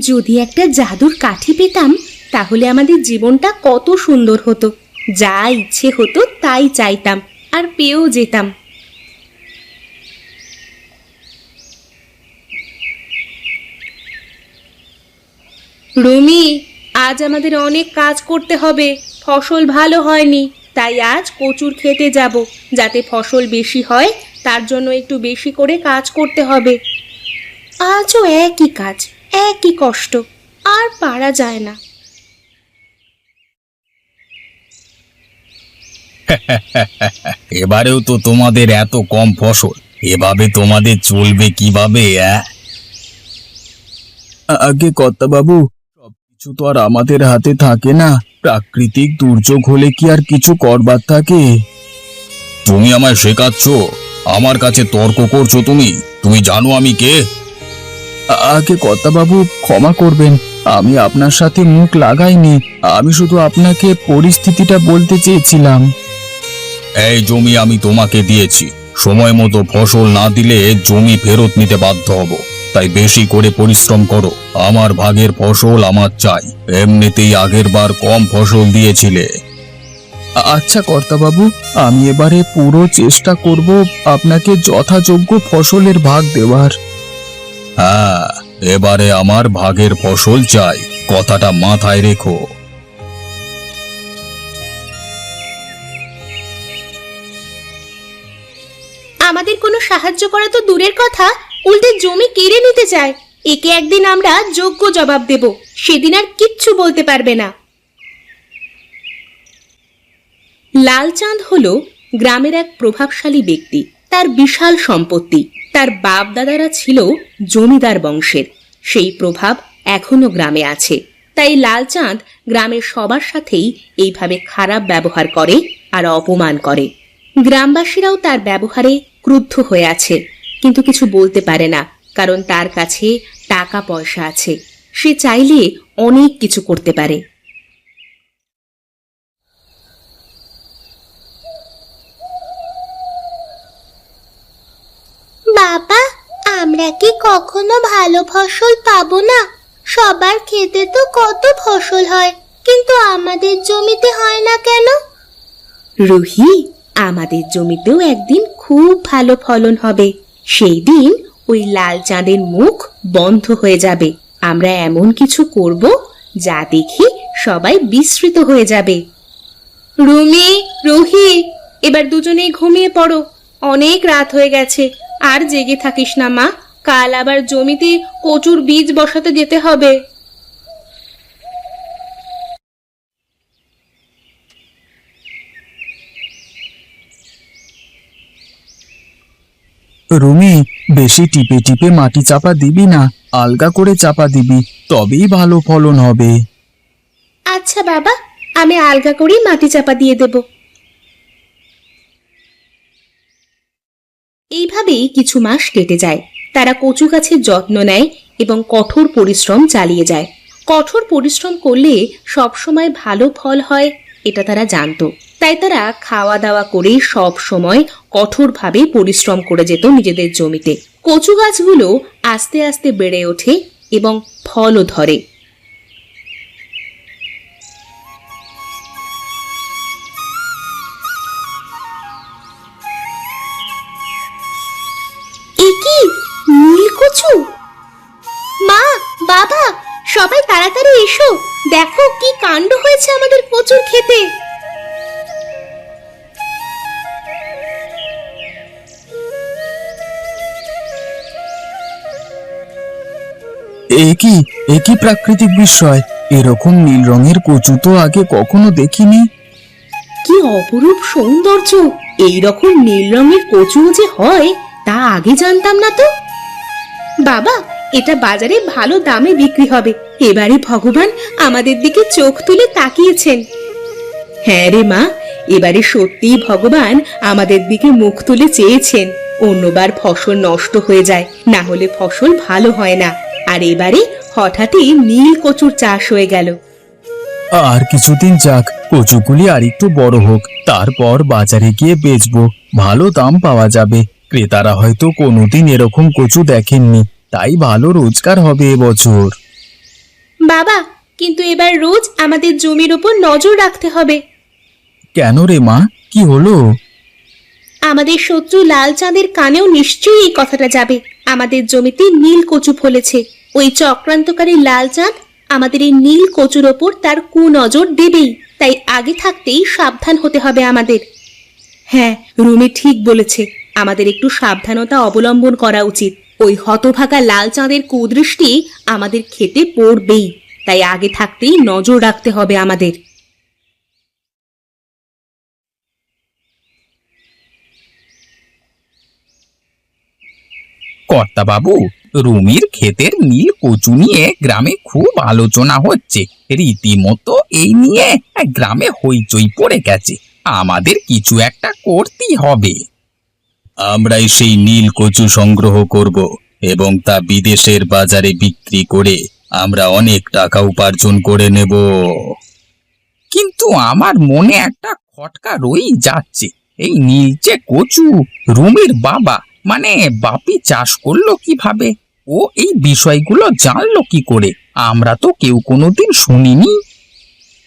যদি একটা জাদুর কাঠি পেতাম তাহলে আমাদের জীবনটা কত সুন্দর হতো। যা ইচ্ছে হতো তাই চাইতাম আর পেয়েও যেতাম। রুমি, আজ আমাদের অনেক কাজ করতে হবে। ফসল ভালো হয়নি, তাই আজ কচুর খেতে যাব। যাতে ফসল বেশি হয় তার জন্য একটু বেশি করে কাজ করতে হবে। আজও একই কাজ, একই কষ্ট, আর পারা যায় না। এবারেও তো তোমাদের এত কম ফসল, এভাবে তোমাদের চলবে কিভাবে? আগে কর্তাবাবু, সবকিছু তো আর আমাদের হাতে থাকে না। প্রাকৃতিক দুর্যোগ হলে কি আর কিছু করবার থাকে? তুমি আমায় শেখাচ্ছ? আমার কাছে তর্ক করছো তুমি? তুমি জানো আমি কে? আগে কর্তাবাবু, ক্ষমা করবেন, আমি আপনার সাথে মুখ লাগাইনি। আমি শুধু আপনাকে পরিস্থিতিটা বলতে চেয়েছিলাম। এই জমি আমি তোমাকে দিয়েছি, সময় মতো ফসল না দিলে জমি ফেরত নিতে বাধ্য হব। তাই বেশি করে পরিশ্রম করো, আমার ভাগের ফসল আমার চাই। এমনিতেই আগের বার কম ফসল দিয়েছিলে। আচ্ছা কর্তাবাবু, আমি এবারে পুরো চেষ্টা করব আপনাকে যথাযোগ্য ফসলের ভাগ দেওয়ার। হ্যাঁ, এবারে আমার ভাগের ফসল চাই, কথাটা মাথায় রেখো। আমাদের কোনো সাহায্য করা তো দূরের কথা, উল্টে জমি কেড়ে নিতে চায়। একে একদিন আমরা যোগ্য জবাব দেব, সেদিন আর কিচ্ছু বলতে পারবে না। লালচাঁদ হলো গ্রামের এক প্রভাবশালী ব্যক্তি। তার বিশাল সম্পত্তি, তার বাপ দাদারা ছিল জমিদার বংশের। সেই প্রভাব এখনো গ্রামে আছে। তাই লালচাঁদ গ্রামের সবার সাথেই এইভাবে খারাপ ব্যবহার করে আর অপমান করে। গ্রামবাসীরাও তার ব্যবহারে ক্রুদ্ধ হয়ে আছে, কিন্তু কিছু বলতে পারে না, কারণ তার কাছে টাকা পয়সা আছে। সে চাইলে অনেক কিছু করতে পারে। বাবা, আমরা কি কখনো ভালো ফসল পাবো না? সবার খেতে তো কত ফসল হয়, কিন্তু আমাদের জমিতে হয় না কেন? রুহি, আমাদের জমিতেও একদিন খুব ভালো ফলন হবে। সেই দিন ওই লাল চাঁদের মুখ বন্ধ হয়ে যাবে। আমরা এমন কিছু করব যা দেখি সবাই বিস্মৃত হয়ে যাবে। রুমি, রুহি, এবার দুজনেই ঘুমিয়ে পড়ো। অনেক রাত হয়ে গেছে, আর জেগে থাকিস না মা। কাল আবার জমিতে কচুর বীজ বসাতে যেতে হবে। রুমি, বেশি টিপে টিপে মাটি চাপা দিবি না, আলগা করে চাপা দিবি, তবেই ভালো ফলন হবে। আচ্ছা বাবা, আমি আলগা করেই মাটি চাপা দিয়ে দেব। এইভাবেই কিছু মাস কেটে যায়। তারা কচু গাছের যত্ন নেয় এবং কঠোর পরিশ্রম চালিয়ে যায়। কঠোর পরিশ্রম করলে সবসময় ভালো ফল হয়, এটা তারা জানতো। তাই তারা খাওয়া দাওয়া করে সব সময় কঠোরভাবে পরিশ্রম করে যেত নিজেদের জমিতে। কচু গাছগুলো আস্তে আস্তে বেড়ে ওঠে এবং ফলও ধরে। এ কি নীল কচু? মা, বাবা, সবাই তাড়াতাড়ি এসো, দেখো কি কাণ্ড হয়েছে আমাদের কচুর ক্ষেতে। এ কি প্রাকৃতিক বিস্ময়! এরকম নীল রঙের কচু তো আগে কখনো দেখিনি। কি অপরূপ সৌন্দর্য! এইরকম নীল রঙের কচু যে হয় তা আগে জানতাম না তো। বাবা, এটা বাজারে ভালো দামে বিক্রি হবে। এবারে ভগবান আমাদের দিকে চোখ তুলে তাকিয়েছেন। হ্যাঁ রে মা, এবারে সত্যিই ভগবান আমাদের দিকে মুখ তুলে চেয়েছেন। অন্যবার ফসল নষ্ট হয়ে যায়, না হলে ফসল ভালো হয় না। আর এবারে হঠাৎই নীল কচুর চাষ হয়ে গেল। আর কিছুদিন যাক, কচুগুলি আর একটু বড় হোক, তারপর বাজারে গিয়ে বেচবো, ভালো দাম পাওয়া যাবে। ক্রেতারা হয়তো কোনোদিন এরকম কচু দেখেননি, তাই ভালো রোজগার হবে এবছর। বাবা, কিন্তু এবার রোজ আমাদের জমির ওপর নজর রাখতে হবে। কেন রে মা, কি হলো? আমাদের শত্রু লাল চাঁদের কানেও নিশ্চয়ই এই কথাটা যাবে। আমাদের জমিতে নীল কচু ফলেছে। ওই চক্রান্তকারী লাল চাঁদ আমাদের এই নীল কচুর ওপর তার কুনজর দেবেই। তাই আগে থাকতেই সাবধান হতে হবে আমাদের। হ্যাঁ, রুমি ঠিক বলেছে, আমাদের একটু সাবধানতা অবলম্বন করা উচিত। ওই হতভাগা লাল চাঁদের কুদৃষ্টি আমাদের খেতে পড়বেই, তাই আগে থাকতেই নজর রাখতে হবে আমাদের। কর্তা বাবু, রুমির ক্ষেতের নীল কচু নিয়ে গ্রামে খুব আলোচনা হচ্ছে। রীতিমতো এই নিয়ে গ্রামে হইচই পড়ে গেছে। আমাদের কিছু একটা করতেই হবে। আমরাই সেই নীল কচু সংগ্রহ করব এবং তা বিদেশের বাজারে বিক্রি করে আমরা অনেক টাকা উপার্জন করে নেব। কিন্তু আমার মনে একটা খটকা রয়েই যাচ্ছে। এই নীলচে কচু রুমির বাবা মানে বাপি চাষ করলো কিভাবে? ও এই বিষয়গুলো জানলো কি করে? আমরা তো কেউ কোনোদিন শুনিনি।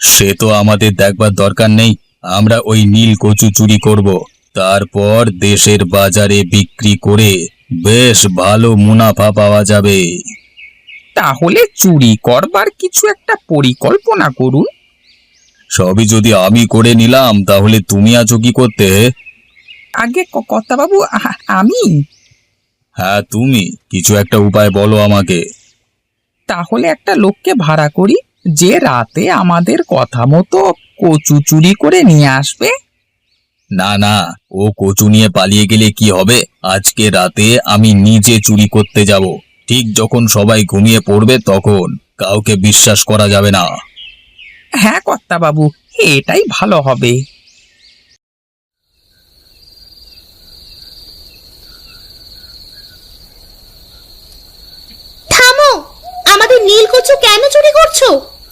সে তো আমাদের দেখবার দরকার নেই। আমরা ওই নীল কচু চুরি করব, তারপর দেশের বাজারে বিক্রি করে বেশ ভালো মুনাফা পাওয়া যাবে। তাহলে চুরি করবার কিছু একটা পরিকল্পনা করুন। সবই যদি আমি করে নিলাম, তাহলে তুমি আছো কি করতে? আগে কর্তা বাবু, আমি? হ্যাঁ তুমি, কিছু একটা উপায় বলো আমাকে। তাহলে একটা লোককে ভাড়া করি, যে রাতে আমাদের কথা মতো কচু চুরি করে নিয়ে আসবে। না না, ও কচু নিয়ে পালিয়ে গেলে কি হবে? আজকে রাতে আমি নিজে চুরি করতে যাব। ঠিক যখন সবাই ঘুমিয়ে পড়বে তখন। কাউকে বিশ্বাস করা যাবে না। হ্যাঁ কর্তা বাবু, এটাই ভালো হবে। থামো! আমাদের নীল কচু কেন চুরি করছো?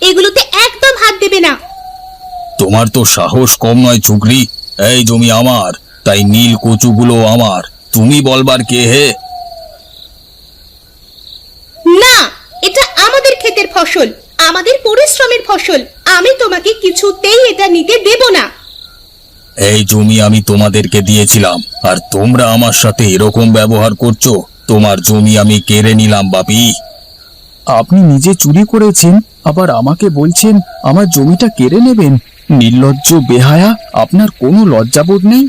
এগুলোতে একদম হাত দেবে না। তোমার তো সাহস কম নয় ছুকরি। এই জমি আমার, তাই নীল কচুগুলো আমার। তুমি বলবার কে হে? না, এটা আমাদের ক্ষেতের ফসল, আমাদের পরিশ্রমের ফসল। আমি তোমাকে কিছুতেই এটা নিতে দেব না। এই জমি আমি তোমাদেরকে দিয়েছিলাম, আর তোমরা আমার সাথে এরকম ব্যবহার করছো। তোমার জমি আমি কেড়ে নিলাম বাপি। আপনি নিজে চুরি করেছেন, আবার আমাকে বলছেন আমার জমিটা কেড়ে নেবেন? নির্লজ্জ বেহায়া, আপনার কোনো লজ্জাবোধ নেই?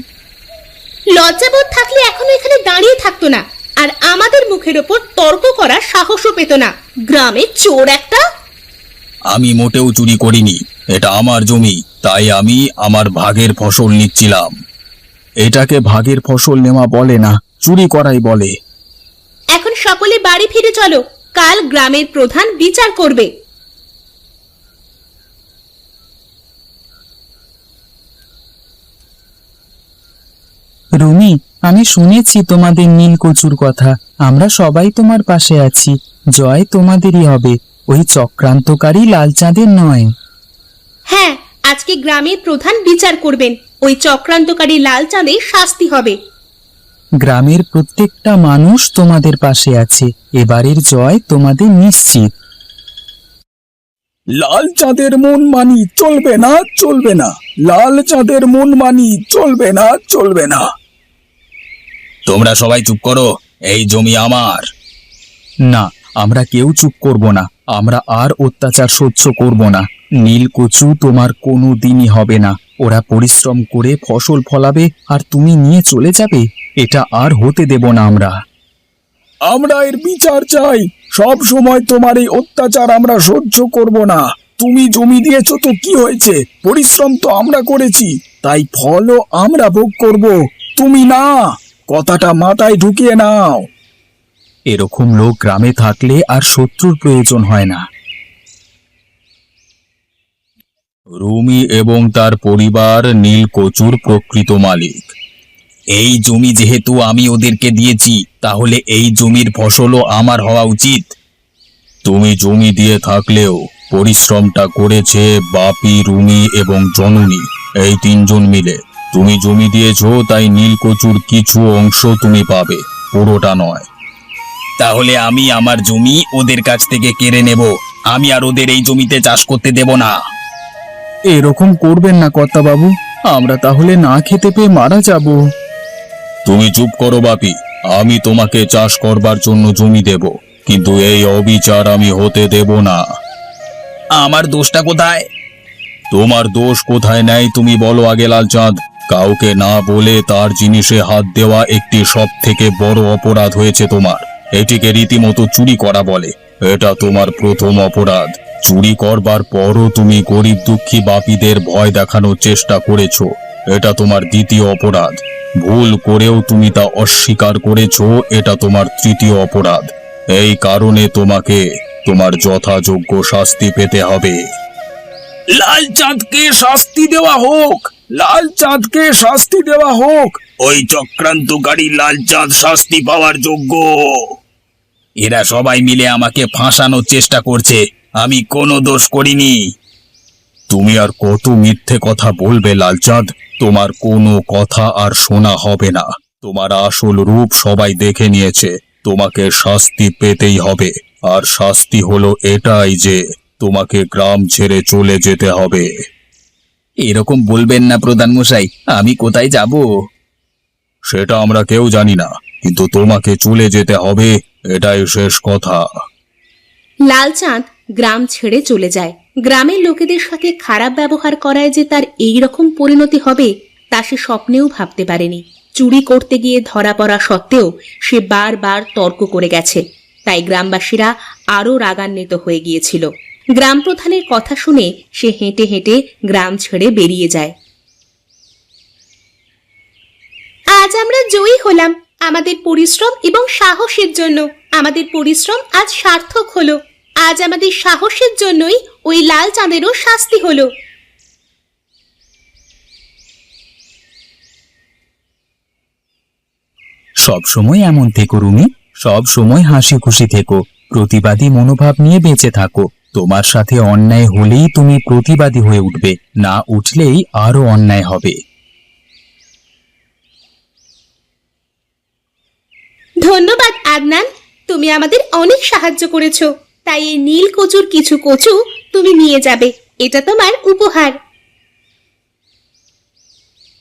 লজ্জাবোধ থাকলে এখনো এখানে দাঁড়িয়ে থাকতো না, আর আমাদের মুখের ওপর তর্ক করার সাহসও পেত না। গ্রামে চোর একটা। আমি মোটেও চুরি করিনি, এটা আমার জমি, তাই আমি আমার ভাগের ফসল নিচ্ছিলাম। এটাকে ভাগের ফসল নেওয়া বলে না, চুরি করাই বলে। এখন সকলে বাড়ি ফিরে চলো, কাল গ্রামের প্রধান বিচার করবে। রুমি, আমি শুনেছি তোমাদের নীল কচুর কথা। আমরা সবাই তোমার পাশে আছি। জয় তোমাদেরই হবে, ওই চক্রান্তকারী লাল চাঁদের নয়। হ্যাঁ, আজকে গ্রামের প্রধান বিচার করবেন। ওই চক্রান্তকারী লাল চাঁদের শাস্তি হবে। গ্রামের প্রত্যেকটা মানুষ তোমাদের পাশে আছে। এবারের জয় তোমাদের নিশ্চিত। লাল চাঁদের মন মানি চলবে না, চলবে না। লাল চাঁদের মন মানি চলবে না, চলবে না। তোমরা সবাই চুপ করো, এই জমি আমার। না, আমরা কেউ চুপ করব না। আমরা আর অত্যাচার সহ্য করব না। নীল কচু তোমার কোনো দিনই হবে না। ওরা পরিশ্রম করে ফসল ফলাবে আর তুমি নিয়ে চলে যাবে, এটা আর হতে দেব না আমরা। আমরা এর বিচার চাই। সব সময় তোমার এই অত্যাচার আমরা সহ্য করব না। তুমি জমি দিয়েছো তো কি হয়েছে? পরিশ্রম তো আমরা করেছি, তাই ফলও আমরা ভোগ করব, তুমি না। কথাটা মাথায় ঢুকিয়ে নাও। এরকম লোক গ্রামে থাকলে আর শত্রুর প্রয়োজন হয় না। রুমি এবং তার পরিবার নীল কচুর প্রকৃত মালিক। এই জমি যেহেতু আমি ওদেরকে দিয়েছি, তাহলে এই জমির ফসলও আমার হওয়া উচিত। তুমি জমি দিয়ে থাকলেও পরিশ্রমটা করেছে বাপি, রুমি এবং জননী, এই তিনজন মিলে। তুমি জমি দিয়েছো, তাই নীল কচুর কিছু অংশ তুমি পাবে, পুরোটা নয়। তাহলে আমি আমার জমি ওদের কাছ থেকে কেড়ে নেব। আমি আর ওদের এই জমিতে চাষ করতে দেব না। এরকম করবেন না কর্তাবাবু, আমরা তাহলে না খেতে পেয়ে মারা যাব। তুমি চুপ করো বাপি, আমি তোমাকে চাষ করবার জন্য জমি দেব, কিন্তু এই অবিচার আমি হতে দেব না। আমার দোষটা কোথায়? তোমার দোষ কোথায় নেই তুমি বলো আগে লালচাঁদ। কাউকে না বলে তার জিনিসে হাত দেওয়া একটি সব থেকে বড় অপরাধ হয়েছে তোমার। এটিকে রীতিমতো চুরি করা বলে। এটা তোমার প্রথম অপরাধ। চুরি করবার পরও তুমি গরিব দুঃখী বাপীদের ভয় দেখানোর চেষ্টা করেছো। এটা তোমার দ্বিতীয় অপরাধ। ভুল করেও তুমি তা অস্বীকার করেছো, এটা তোমার তৃতীয় অপরাধ। এই কারণে তোমাকে তোমার যথাযোগ্য শাস্তি পেতে হবে। লালচাঁদকে শাস্তি দেওয়া হোক, লালচাঁদকে শাস্তি দেওয়া হোক। ওই চক্রান্তকারী লালচাঁদ শাস্তি পাওয়ার যোগ্য। এরা সবাই মিলে আমাকে ফাঁসানোর চেষ্টা করছে, আমি কোনো দোষ করিনি। তুমি আর কত মিথ্যে কথা বলবে লালচাঁদ? তোমার কোনো কথা আর শোনা হবে না। তোমার আসল রূপ সবাই দেখে নিয়েছে। তোমাকে শাস্তি পেতেই হবে। আর শাস্তি হলো এটাই যে তোমাকে গ্রাম ছেড়ে চলে যেতে হবে। এরকম বলবেন না প্রধান মশাই, আমি কোথায় যাব? সেটা আমরা কেউ জানি না, কিন্তু তোমাকে চলে যেতে হবে, এটাই শেষ কথা। লালচাঁদ গ্রাম ছেড়ে চলে যায়। গ্রামের লোকেদের সাথে খারাপ ব্যবহার করায় যে তার এই রকম পরিণতি হবে তা সে স্বপ্নেও ভাবতে পারেনি। চুরি করতে গিয়ে ধরা পড়া সত্ত্বেও সে বারবার তর্ক করে গেছে, তাই গ্রামবাসীরা আরও রাগান্বিত হয়ে গিয়েছিল। গ্রাম প্রধানের কথা শুনে সে হেঁটে হেঁটে গ্রাম ছেড়ে বেরিয়ে যায়। আজ আমরা জয়ী হলাম আমাদের পরিশ্রম এবং সাহসের জন্য। আমাদের পরিশ্রম আজ সার্থক হলো। আজ আমাদের সাহসের জন্যই ওই লাল চাঁদেরও শাস্তি হলো। সব সময় এমন থেকো রুমি, সব সময় হাসি খুশি থেকো, প্রতিবাদী মনোভাব নিয়ে বেঁচে থাকো। তোমার সাথে অন্যায় হলেই তুমি প্রতিবাদী হয়ে উঠবে, না উঠলেই আরো অন্যায় হবে। ধন্যবাদ আদনান, তুমি আমাদের অনেক সাহায্য করেছো। তাই এই নীল কচুর কিছু কচু তুমি নিয়ে যাবে, এটা তোমার উপহার।